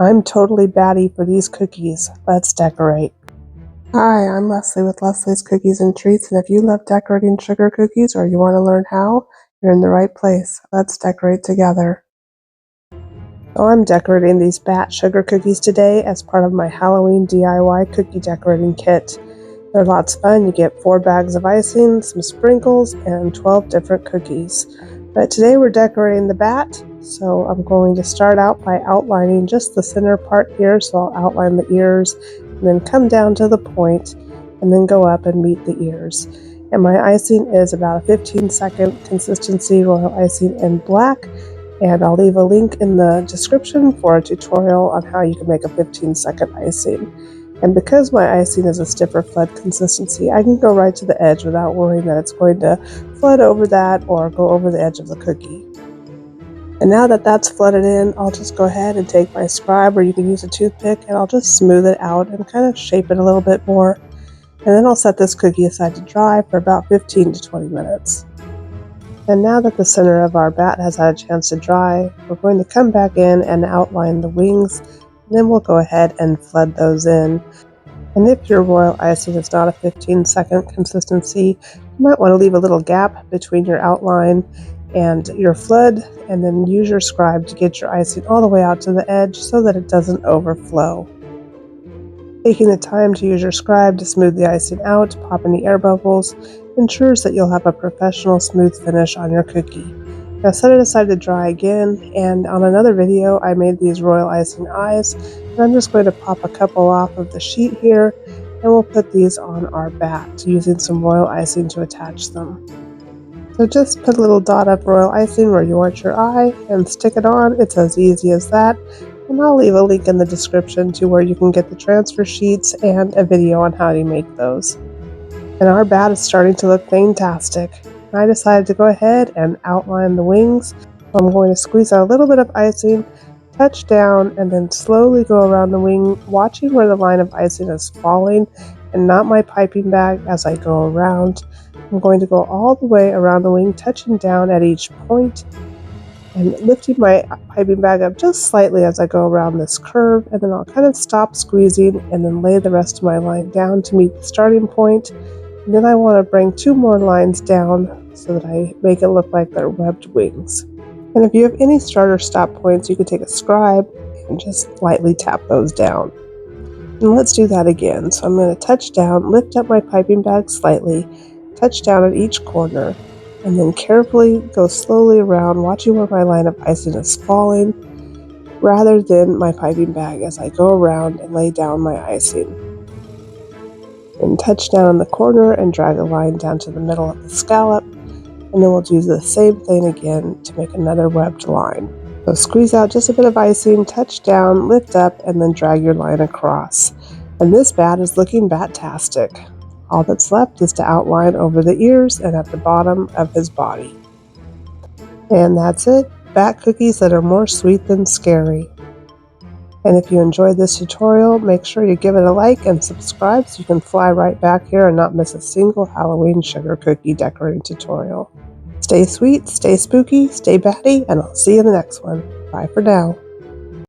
I'm totally batty for these cookies. Let's decorate. Hi, I'm Leslie with Leslie's Cookies and Treats, and if you love decorating sugar cookies or you want to learn how, you're in the right place. Let's decorate together. So I'm decorating these bat sugar cookies today as part of my Halloween DIY cookie decorating kit. They're lots of fun. You get 4 bags of icing, some sprinkles, and 12 different cookies. But today we're decorating the bat, so I'm going to start out by outlining just the center part here. So I'll outline the ears and then come down to the point and then go up and meet the ears. And my icing is about a 15-second consistency royal icing in black, and I'll leave a link in the description for a tutorial on how you can make a 15-second icing. And because my icing is a stiffer flood consistency, I can go right to the edge without worrying that it's going to flood over that or go over the edge of the cookie. And now that that's flooded in, I'll just go ahead and take my scribe, or you can use a toothpick, and I'll just smooth it out and kind of shape it a little bit more. And then I'll set this cookie aside to dry for about 15 to 20 minutes. And now that the center of our bat has had a chance to dry, we're going to come back in and outline the wings. And then we'll go ahead and flood those in. And if your royal icing is not a 15-second consistency, you might want to leave a little gap between your outline and your flood, and then use your scribe to get your icing all the way out to the edge so that it doesn't overflow. Taking the time to use your scribe to smooth the icing out, pop any air bubbles, ensures that you'll have a professional smooth finish on your cookie. Now set it aside to dry again, and on another video I made these royal icing eyes, and I'm just going to pop a couple off of the sheet here, and we'll put these on our bat using some royal icing to attach them. So just put a little dot of royal icing where you want your eye and stick it on. It's as easy as that, and I'll leave a link in the description to where you can get the transfer sheets and a video on how to make those. And our bat is starting to look fantastic. I decided to go ahead and outline the wings. I'm going to squeeze out a little bit of icing, touch down, and then slowly go around the wing, watching where the line of icing is falling and not my piping bag as I go around. I'm going to go all the way around the wing, touching down at each point and lifting my piping bag up just slightly as I go around this curve, and then I'll kind of stop squeezing and then lay the rest of my line down to meet the starting point. And then I want to bring 2 more lines down so that I make it look like they're webbed wings. And if you have any start or stop points, you can take a scribe and just lightly tap those down. And let's do that again. So I'm going to touch down, lift up my piping bag slightly, touch down at each corner, and then carefully go slowly around, watching where my line of icing is falling, rather than my piping bag as I go around and lay down my icing. And touch down in the corner and drag a line down to the middle of the scallop, and then we'll do the same thing again to make another webbed line. So squeeze out just a bit of icing, touch down, lift up, and then drag your line across. And this bat is looking bat-tastic. All that's left is to outline over the ears and at the bottom of his body. And that's it, bat cookies that are more sweet than scary. And if you enjoyed this tutorial, make sure you give it a like and subscribe so you can fly right back here and not miss a single Halloween sugar cookie decorating tutorial. Stay sweet, stay spooky, stay batty, and I'll see you in the next one. Bye for now.